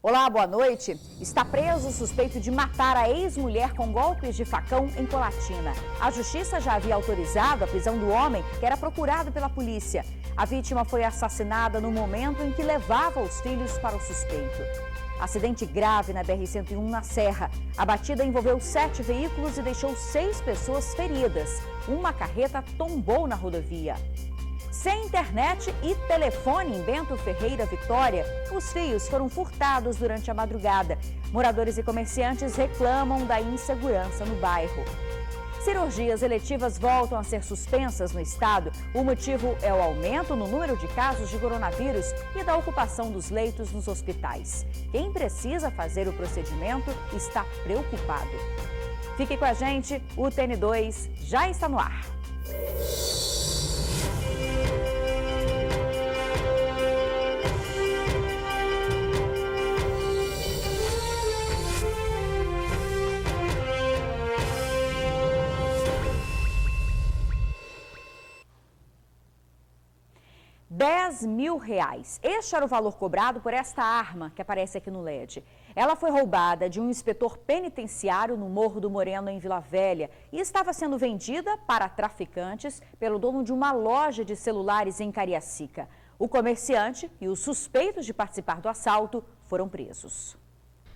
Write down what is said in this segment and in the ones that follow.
Olá, boa noite. Está preso o suspeito de matar a ex-mulher com golpes de facão em Colatina. A justiça já havia autorizado a prisão do homem, que era procurado pela polícia. A vítima foi assassinada no momento em que levava os filhos para o suspeito. Acidente grave na BR-101 na Serra. A batida envolveu 7 veículos e deixou 6 pessoas feridas. Uma carreta tombou na rodovia. Sem internet e telefone em Bento Ferreira, Vitória, os fios foram furtados durante a madrugada. Moradores e comerciantes reclamam da insegurança no bairro. Cirurgias eletivas voltam a ser suspensas no estado. O motivo é o aumento no número de casos de coronavírus e da ocupação dos leitos nos hospitais. Quem precisa fazer o procedimento está preocupado. Fique com a gente, o TN2 já está no ar. R$10 mil. Este era o valor cobrado por esta arma que aparece aqui no LED. Ela foi roubada de um inspetor penitenciário no Morro do Moreno, em Vila Velha, e estava sendo vendida para traficantes pelo dono de uma loja de celulares em Cariacica. O comerciante e os suspeitos de participar do assalto foram presos.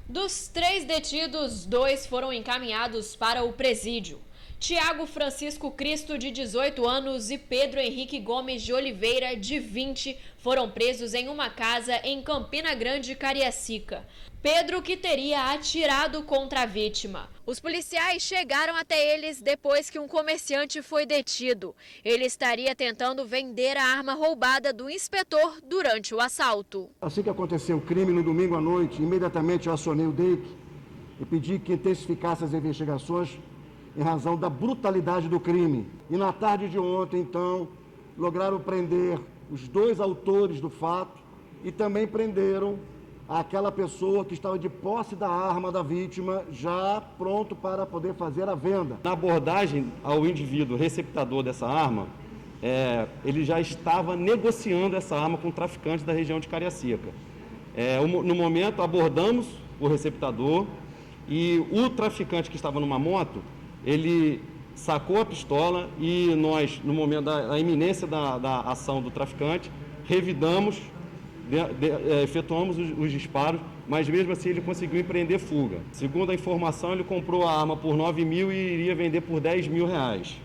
Dos 3 detidos, 2 foram encaminhados para o presídio. Tiago Francisco Cristo, de 18 anos, e Pedro Henrique Gomes de Oliveira, de 20, foram presos em uma casa em Campina Grande, Cariacica. Pedro, que teria atirado contra a vítima. Os policiais chegaram até eles depois que um comerciante foi detido. Ele estaria tentando vender a arma roubada do inspetor durante o assalto. Assim que aconteceu o crime no domingo à noite, imediatamente eu acionei o DEIC e pedi que intensificasse as investigações em razão da brutalidade do crime. E na tarde de ontem, então, lograram prender os 2 autores do fato e também prenderam aquela pessoa que estava de posse da arma da vítima, já pronto para poder fazer a venda. Na abordagem ao indivíduo receptador dessa arma, ele já estava negociando essa arma com traficantes da região de Cariacica. No momento, abordamos o receptador e o traficante que estava numa moto, ele sacou a pistola e nós, no momento da iminência da ação do traficante, revidamos, efetuamos os disparos, mas mesmo assim ele conseguiu empreender fuga. Segundo a informação, ele comprou a arma por R$9 mil e iria vender por R$10 mil.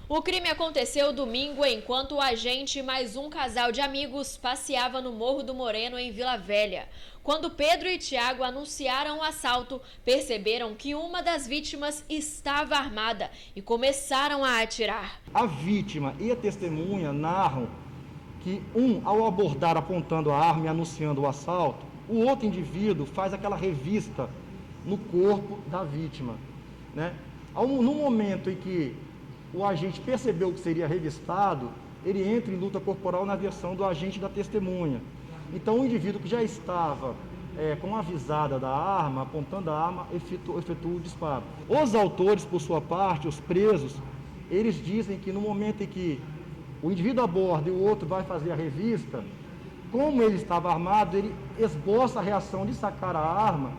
O crime aconteceu domingo enquanto o agente e mais um casal de amigos passeava no Morro do Moreno, em Vila Velha. Quando Pedro e Tiago anunciaram o assalto, perceberam que uma das vítimas estava armada e começaram a atirar. A vítima e a testemunha narram que ao abordar apontando a arma e anunciando o assalto, o outro indivíduo faz aquela revista no corpo da vítima, né? No momento em que o agente percebeu que seria revistado, ele entra em luta corporal na versão do agente e da testemunha. Então, o indivíduo que já estava com a visada da arma, apontando a arma, efetua o disparo. Os autores, por sua parte, os presos, eles dizem que no momento em que o indivíduo aborda e o outro vai fazer a revista, como ele estava armado, ele esboça a reação de sacar a arma,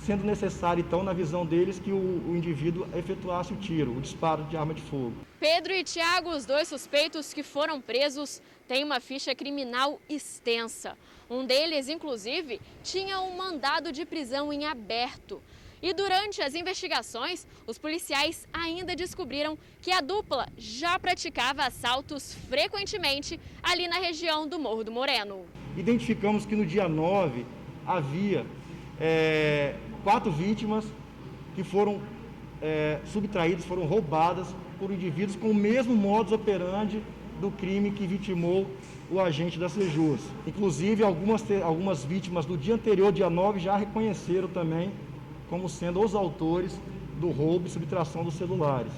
sendo necessário, então, na visão deles, que o indivíduo efetuasse o tiro, o disparo de arma de fogo. Pedro e Tiago, os 2 suspeitos que foram presos, têm uma ficha criminal extensa. Um deles, inclusive, tinha um mandado de prisão em aberto. E durante as investigações, os policiais ainda descobriram que a dupla já praticava assaltos frequentemente ali na região do Morro do Moreno. Identificamos que no dia 9 havia 4 vítimas que foram subtraídas, foram roubadas por indivíduos com o mesmo modus operandi do crime que vitimou o agente da Sejus. Inclusive, algumas vítimas do dia anterior, dia 9, já reconheceram também como sendo os autores do roubo e subtração dos celulares.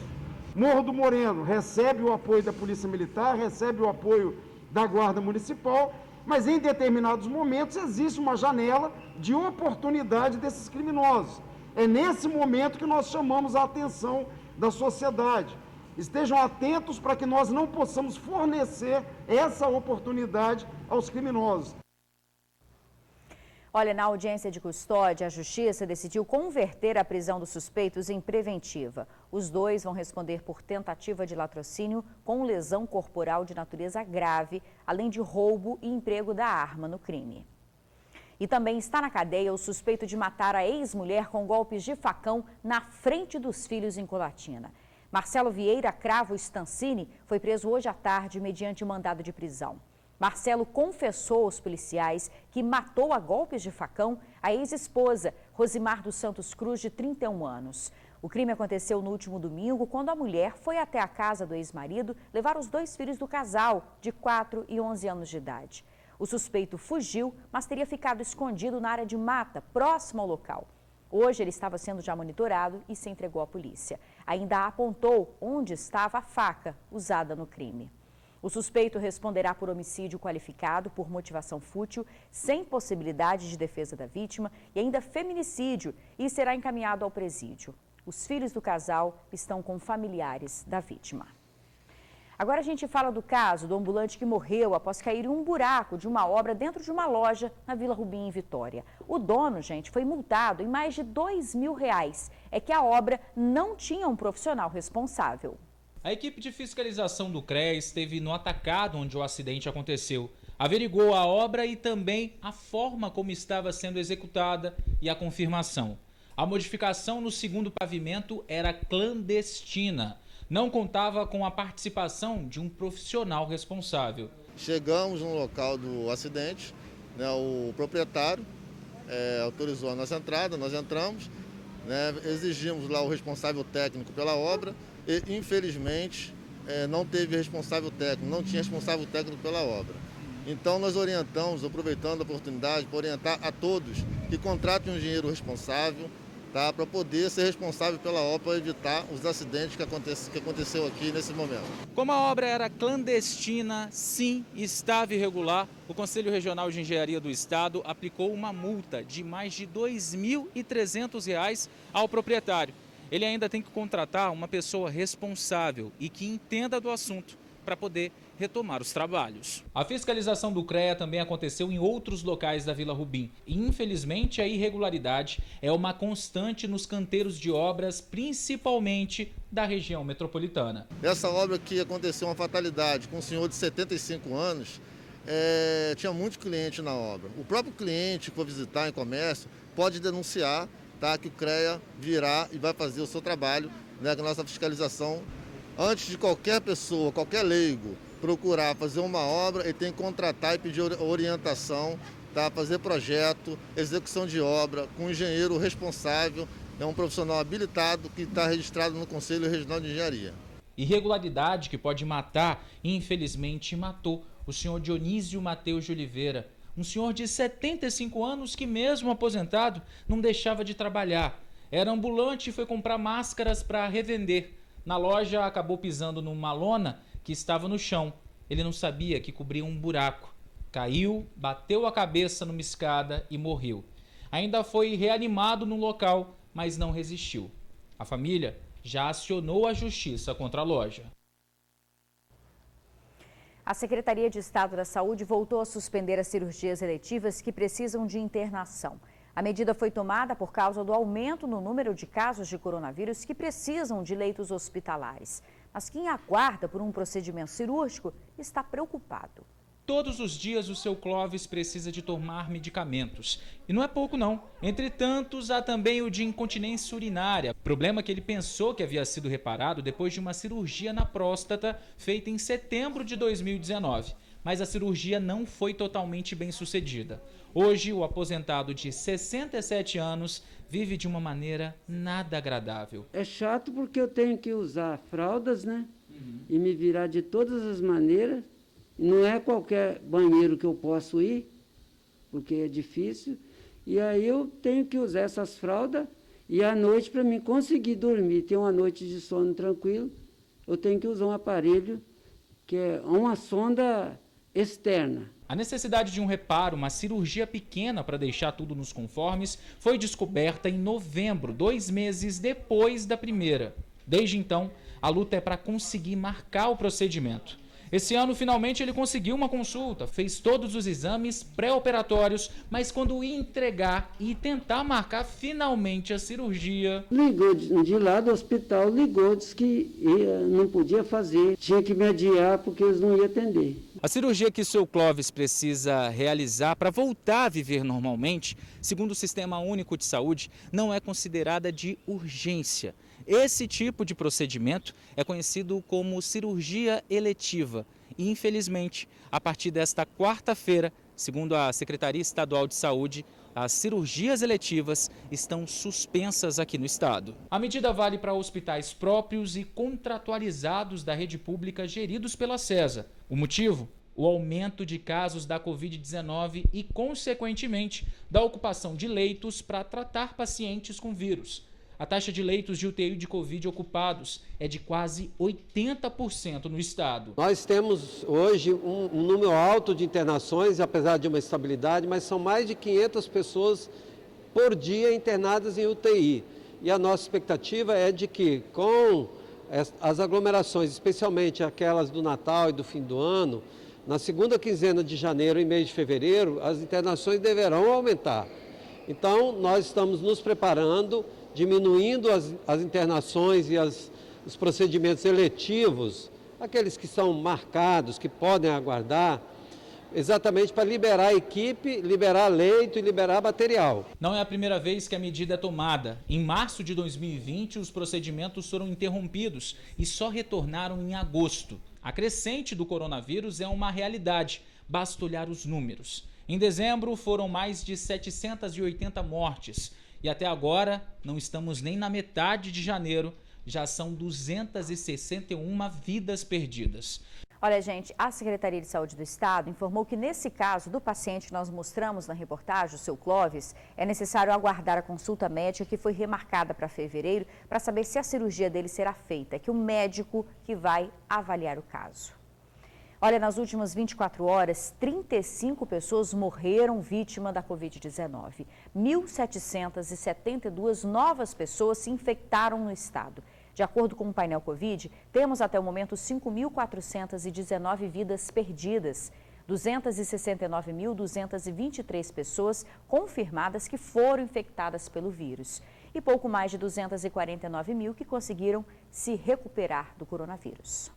Morro do Moreno recebe o apoio da Polícia Militar, recebe o apoio da Guarda Municipal, mas em determinados momentos existe uma janela de oportunidade desses criminosos. É nesse momento que nós chamamos a atenção da sociedade. Estejam atentos para que nós não possamos fornecer essa oportunidade aos criminosos. Olha, na audiência de custódia, a Justiça decidiu converter a prisão dos suspeitos em preventiva. Os dois vão responder por tentativa de latrocínio com lesão corporal de natureza grave, além de roubo e emprego da arma no crime. E também está na cadeia o suspeito de matar a ex-mulher com golpes de facão na frente dos filhos em Colatina. Marcelo Vieira Cravo Stancini foi preso hoje à tarde mediante mandado de prisão. Marcelo confessou aos policiais que matou a golpes de facão a ex-esposa, Rosimar dos Santos Cruz, de 31 anos. O crime aconteceu no último domingo, quando a mulher foi até a casa do ex-marido levar os dois filhos do casal, de 4 e 11 anos de idade. O suspeito fugiu, mas teria ficado escondido na área de mata, próximo ao local. Hoje ele estava sendo já monitorado e se entregou à polícia. Ainda apontou onde estava a faca usada no crime. O suspeito responderá por homicídio qualificado por motivação fútil, sem possibilidade de defesa da vítima e ainda feminicídio, e será encaminhado ao presídio. Os filhos do casal estão com familiares da vítima. Agora a gente fala do caso do ambulante que morreu após cair em um buraco de uma obra dentro de uma loja na Vila Rubim, em Vitória. O dono, gente, foi multado em mais de R$2.000. É que a obra não tinha um profissional responsável. A equipe de fiscalização do CREA esteve no atacado onde o acidente aconteceu. Averigou a obra e também a forma como estava sendo executada e a confirmação. A modificação no segundo pavimento era clandestina. Não contava com a participação de um profissional responsável. Chegamos no local do acidente, né, o proprietário autorizou a nossa entrada, nós entramos, né, exigimos lá o responsável técnico pela obra. E, infelizmente, não teve responsável técnico, não tinha responsável técnico pela obra. Então, nós orientamos, aproveitando a oportunidade, para orientar a todos que contratem um engenheiro responsável, tá, para poder ser responsável pela obra, para evitar os acidentes que aconteceu aqui nesse momento. Como a obra era clandestina, sim, estava irregular, o Conselho Regional de Engenharia do Estado aplicou uma multa de mais de R$2.300 ao proprietário. Ele ainda tem que contratar uma pessoa responsável e que entenda do assunto para poder retomar os trabalhos. A fiscalização do CREA também aconteceu em outros locais da Vila Rubim. E, infelizmente, a irregularidade é uma constante nos canteiros de obras, principalmente da região metropolitana. Essa obra que aconteceu uma fatalidade com um senhor de 75 anos, tinha muito cliente na obra. O próprio cliente que for visitar em comércio pode denunciar, tá, que o CREA virá e vai fazer o seu trabalho, né, com a nossa fiscalização. Antes de qualquer pessoa, qualquer leigo, procurar fazer uma obra, ele tem que contratar e pedir orientação, tá, fazer projeto, execução de obra, com um engenheiro responsável, é um profissional habilitado que está registrado no Conselho Regional de Engenharia. Irregularidade que pode matar, e infelizmente matou, o senhor Dionísio Mateus de Oliveira, um senhor de 75 anos que, mesmo aposentado, não deixava de trabalhar. Era ambulante e foi comprar máscaras para revender. Na loja, acabou pisando numa lona que estava no chão. Ele não sabia que cobria um buraco. Caiu, bateu a cabeça numa escada e morreu. Ainda foi reanimado no local, mas não resistiu. A família já acionou a justiça contra a loja. A Secretaria de Estado da Saúde voltou a suspender as cirurgias eletivas que precisam de internação. A medida foi tomada por causa do aumento no número de casos de coronavírus que precisam de leitos hospitalares. Mas quem aguarda por um procedimento cirúrgico está preocupado. Todos os dias o seu Clóvis precisa de tomar medicamentos. E não é pouco não. Entre tantos, há também o de incontinência urinária. Problema que ele pensou que havia sido reparado depois de uma cirurgia na próstata feita em setembro de 2019. Mas a cirurgia não foi totalmente bem sucedida. Hoje, o aposentado de 67 anos vive de uma maneira nada agradável. É chato porque eu tenho que usar fraldas, né? E me virar de todas as maneiras. Não é qualquer banheiro que eu posso ir, porque é difícil. E aí eu tenho que usar essas fraldas e à noite, para mim conseguir dormir, ter uma noite de sono tranquilo, eu tenho que usar um aparelho que é uma sonda externa. A necessidade de um reparo, uma cirurgia pequena para deixar tudo nos conformes, foi descoberta em novembro, 2 meses depois da primeira. Desde então, a luta é para conseguir marcar o procedimento. Esse ano, finalmente, ele conseguiu uma consulta, fez todos os exames pré-operatórios, mas quando ia entregar e tentar marcar finalmente a cirurgia... Ligou de lá do hospital, ligou, disse que não podia fazer, tinha que me adiar porque eles não iam atender. A cirurgia que o seu Clóvis precisa realizar para voltar a viver normalmente, segundo o Sistema Único de Saúde, não é considerada de urgência. Esse tipo de procedimento é conhecido como cirurgia eletiva e, infelizmente, a partir desta quarta-feira, segundo a Secretaria Estadual de Saúde, as cirurgias eletivas estão suspensas aqui no estado. A medida vale para hospitais próprios e contratualizados da rede pública geridos pela SESA. O motivo? O aumento de casos da Covid-19 e, consequentemente, da ocupação de leitos para tratar pacientes com vírus. A taxa de leitos de UTI de Covid ocupados é de quase 80% no estado. Nós temos hoje um número alto de internações, apesar de uma estabilidade, mas são mais de 500 pessoas por dia internadas em UTI. E a nossa expectativa é de que, com as aglomerações, especialmente aquelas do Natal e do fim do ano, na segunda quinzena de janeiro e mês de fevereiro, as internações deverão aumentar. Então, nós estamos nos preparando, diminuindo as internações e os procedimentos eletivos, aqueles que são marcados, que podem aguardar, exatamente para liberar a equipe, liberar leito e liberar material. Não é a primeira vez que a medida é tomada. Em março de 2020, os procedimentos foram interrompidos e só retornaram em agosto. A crescente do coronavírus é uma realidade, basta olhar os números. Em dezembro, foram mais de 780 mortes. E até agora, não estamos nem na metade de janeiro, já são 261 vidas perdidas. Olha, gente, a Secretaria de Saúde do Estado informou que nesse caso do paciente que nós mostramos na reportagem, o seu Clóvis, é necessário aguardar a consulta médica que foi remarcada para fevereiro para saber se a cirurgia dele será feita, que o médico que vai avaliar o caso. Olha, nas últimas 24 horas, 35 pessoas morreram vítima da Covid-19. 1.772 novas pessoas se infectaram no estado. De acordo com o painel Covid, temos até o momento 5.419 vidas perdidas. 269.223 pessoas confirmadas que foram infectadas pelo vírus. E pouco mais de 249 mil que conseguiram se recuperar do coronavírus.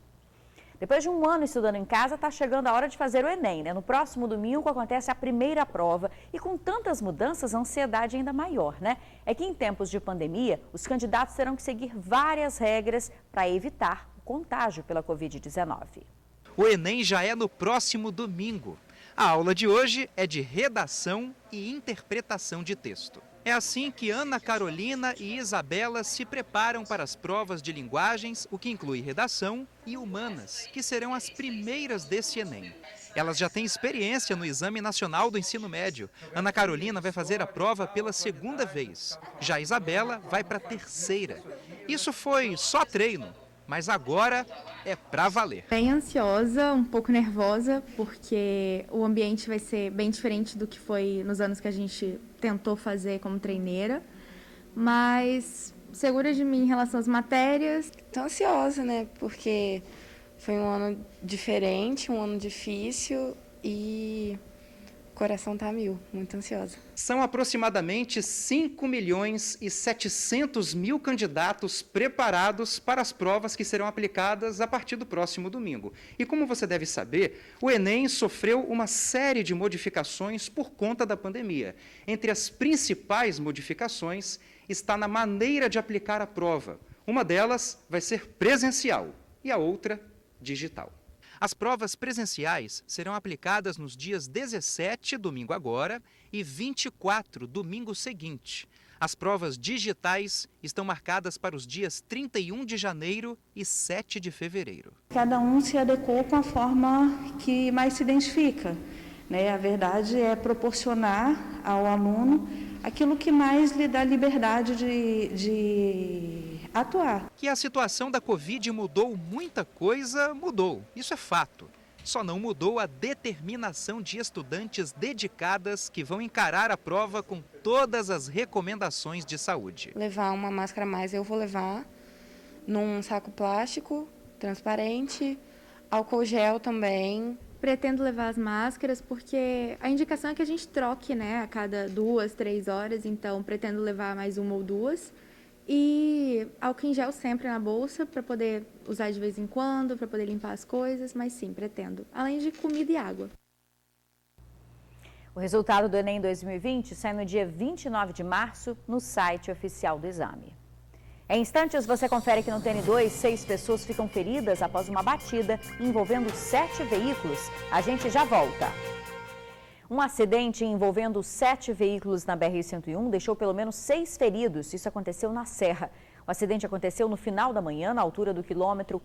Depois de um ano estudando em casa, está chegando a hora de fazer o Enem, né? No próximo domingo acontece a primeira prova e com tantas mudanças, a ansiedade é ainda maior, né? É que em tempos de pandemia, os candidatos terão que seguir várias regras para evitar o contágio pela Covid-19. O Enem já é no próximo domingo. A aula de hoje é de redação e interpretação de texto. É assim que Ana Carolina e Isabela se preparam para as provas de linguagens, o que inclui redação e humanas, que serão as primeiras desse Enem. Elas já têm experiência no Exame Nacional do Ensino Médio. Ana Carolina vai fazer a prova pela segunda vez. Já Isabela vai para a terceira. Isso foi só treino, mas agora é pra valer. Bem ansiosa, um pouco nervosa, porque o ambiente vai ser bem diferente do que foi nos anos que a gente tentou fazer como treineira, mas segura de mim em relação às matérias. Tô ansiosa, né, porque foi um ano diferente, um ano difícil e o coração tá a mil, muito ansiosa. São aproximadamente 5.700.000 candidatos preparados para as provas que serão aplicadas a partir do próximo domingo. E como você deve saber, o Enem sofreu uma série de modificações por conta da pandemia. Entre as principais modificações está na maneira de aplicar a prova. Uma delas vai ser presencial e a outra digital. As provas presenciais serão aplicadas nos dias 17, domingo agora, e 24, domingo seguinte. As provas digitais estão marcadas para os dias 31 de janeiro e 7 de fevereiro. Cada um se adequou com a forma que mais se identifica, né? A verdade é proporcionar ao aluno aquilo que mais lhe dá liberdade de atuar. Que a situação da Covid mudou muita coisa, mudou. Isso é fato. Só não mudou a determinação de estudantes dedicadas que vão encarar a prova com todas as recomendações de saúde. Levar uma máscara a mais eu vou levar num saco plástico transparente, Álcool gel também. Pretendo levar as máscaras porque a indicação é que a gente troque, né, a cada 2, 3 horas, então pretendo levar mais 1 ou 2. E álcool em gel sempre na bolsa para poder usar de vez em quando, para poder limpar as coisas, mas sim, pretendo. Além de comida e água. O resultado do Enem 2020 sai no dia 29 de março no site oficial do exame. Em instantes, você confere que no TN2, 6 pessoas ficam feridas após uma batida envolvendo 7 veículos. A gente já volta. Um acidente envolvendo 7 veículos na BR-101 deixou pelo menos 6 feridos. Isso aconteceu na Serra. O acidente aconteceu no final da manhã, na altura do quilômetro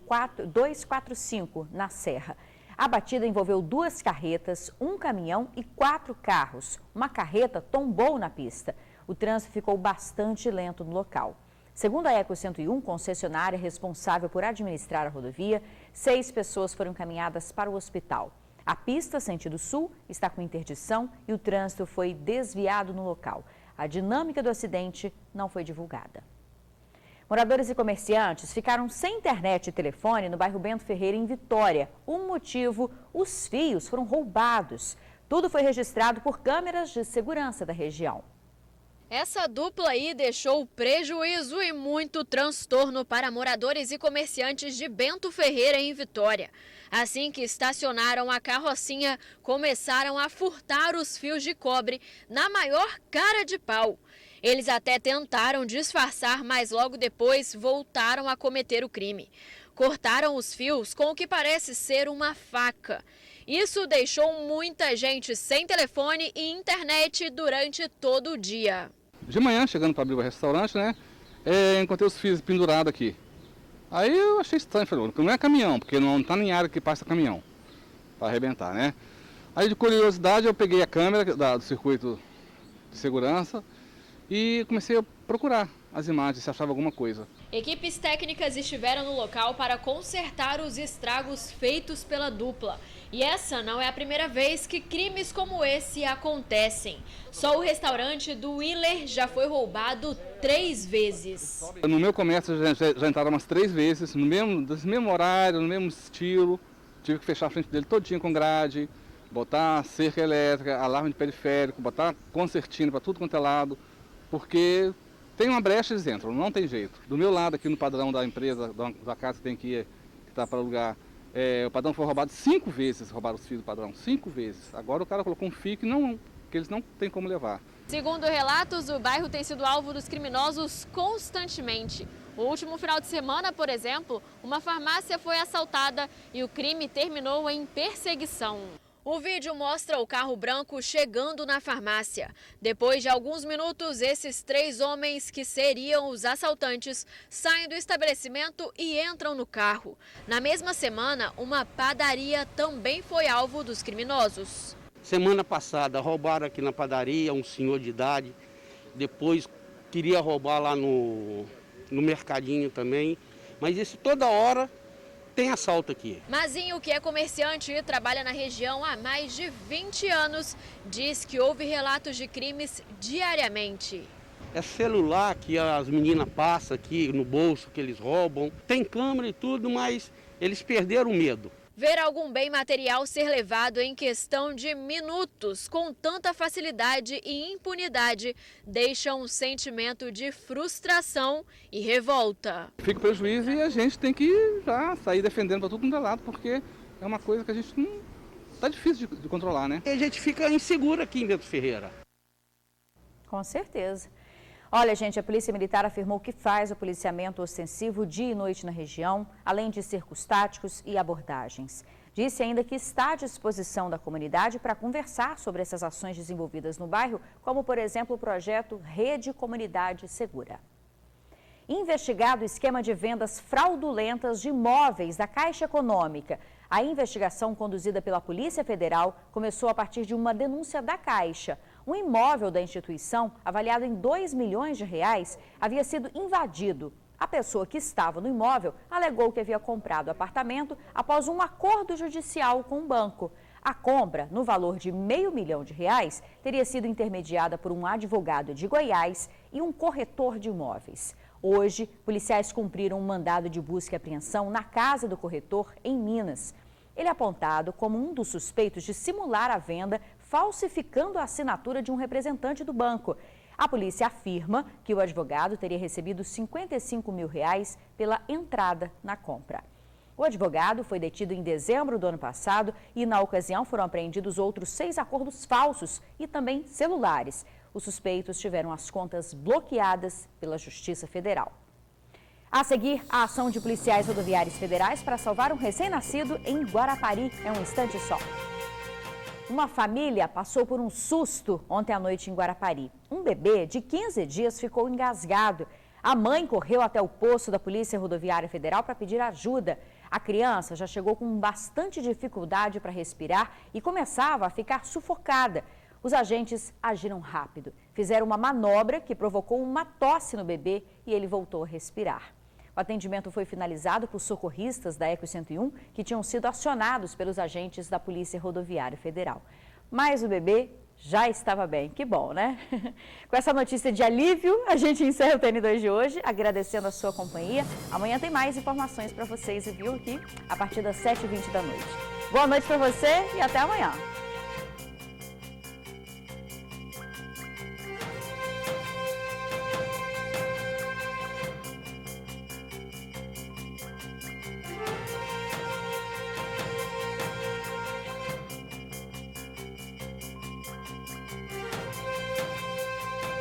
245, na Serra. A batida envolveu 2 carretas, 1 caminhão e 4 carros. Uma carreta tombou na pista. O trânsito ficou bastante lento no local. Segundo a Eco 101, concessionária responsável por administrar a rodovia, 6 pessoas foram encaminhadas para o hospital. A pista sentido sul está com interdição e o trânsito foi desviado no local. A dinâmica do acidente não foi divulgada. Moradores e comerciantes ficaram sem internet e telefone no bairro Bento Ferreira, em Vitória. O motivo, os fios foram roubados. Tudo foi registrado por câmeras de segurança da região. Essa dupla aí deixou prejuízo e muito transtorno para moradores e comerciantes de Bento Ferreira, em Vitória. Assim que estacionaram a carrocinha, começaram a furtar os fios de cobre na maior cara de pau. Eles até tentaram disfarçar, mas logo depois voltaram a cometer o crime. Cortaram os fios com o que parece ser uma faca. Isso deixou muita gente sem telefone e internet durante todo o dia. De manhã, chegando para abrir o restaurante, né, encontrei os fios pendurados aqui. Aí eu achei estranho, falei, não é caminhão, porque não está nem área que passa caminhão para arrebentar, né. Aí de curiosidade eu peguei a câmera do circuito de segurança e comecei a procurar as imagens, se achava alguma coisa. Equipes técnicas estiveram no local para consertar os estragos feitos pela dupla. E essa não é a primeira vez que crimes como esse acontecem. Só o restaurante do Willer já foi roubado 3 vezes. No meu comércio já entraram umas 3 vezes, no mesmo horário, no mesmo estilo. Tive que fechar a frente dele todinho com grade, botar cerca elétrica, alarme de periférico, botar concertina para tudo quanto é lado, porque tem uma brecha, eles entram, não tem jeito. Do meu lado aqui no padrão da empresa, da casa que tem que está para alugar, o padrão foi roubado 5 vezes, roubaram os fios do padrão, 5 vezes. Agora o cara colocou um fio que eles não têm como levar. Segundo relatos, o bairro tem sido alvo dos criminosos constantemente. O último final de semana, por exemplo, uma farmácia foi assaltada e o crime terminou em perseguição. O vídeo mostra o carro branco chegando na farmácia. Depois de alguns minutos, esses 3 homens, que seriam os assaltantes, saem do estabelecimento e entram no carro. Na mesma semana, uma padaria também foi alvo dos criminosos. Semana passada roubaram aqui na padaria um senhor de idade. Depois queria roubar lá no mercadinho também. Mas isso toda hora tem assalto aqui. Mazinho, que é comerciante e trabalha na região há mais de 20 anos, diz que houve relatos de crimes diariamente. É celular que as meninas passam aqui no bolso, que eles roubam. Tem câmera e tudo, mas eles perderam o medo. Ver algum bem material ser levado em questão de minutos com tanta facilidade e impunidade deixa um sentimento de frustração e revolta. Fica prejuízo e a gente tem que já sair defendendo para tudo quanto é lado, porque é uma coisa que a gente não... tá difícil de controlar, né? E a gente fica inseguro aqui em Bento Ferreira. Com certeza. Olha, gente, a Polícia Militar afirmou que faz o policiamento ostensivo dia e noite na região, além de cercos táticos e abordagens. Disse ainda que está à disposição da comunidade para conversar sobre essas ações desenvolvidas no bairro, como, por exemplo, o projeto Rede Comunidade Segura. Investigado o esquema de vendas fraudulentas de imóveis da Caixa Econômica. A investigação conduzida pela Polícia Federal começou a partir de uma denúncia da Caixa. Um imóvel da instituição, avaliado em R$2 milhões, havia sido invadido. A pessoa que estava no imóvel alegou que havia comprado o apartamento após um acordo judicial com o banco. A compra, no valor de R$500 mil, teria sido intermediada por um advogado de Goiás e um corretor de imóveis. Hoje, policiais cumpriram um mandado de busca e apreensão na casa do corretor em Minas. Ele é apontado como um dos suspeitos de simular a venda, falsificando a assinatura de um representante do banco. A polícia afirma que o advogado teria recebido R$55 mil pela entrada na compra. O advogado foi detido em dezembro do ano passado e, na ocasião, foram apreendidos outros 6 acordos falsos e também celulares. Os suspeitos tiveram as contas bloqueadas pela Justiça Federal. A seguir, a ação de policiais rodoviários federais para salvar um recém-nascido em Guarapari. É um instante só. Uma família passou por um susto ontem à noite em Guarapari. Um bebê de 15 dias ficou engasgado. A mãe correu até o posto da Polícia Rodoviária Federal para pedir ajuda. A criança já chegou com bastante dificuldade para respirar e começava a ficar sufocada. Os agentes agiram rápido, fizeram uma manobra que provocou uma tosse no bebê e ele voltou a respirar. O atendimento foi finalizado por socorristas da Eco 101 que tinham sido acionados pelos agentes da Polícia Rodoviária Federal. Mas o bebê já estava bem, que bom, né? Com essa notícia de alívio, a gente encerra o TN2 de hoje, agradecendo a sua companhia. Amanhã tem mais informações para vocês, viu, aqui a partir das 7h20 da noite. Boa noite para você e até amanhã.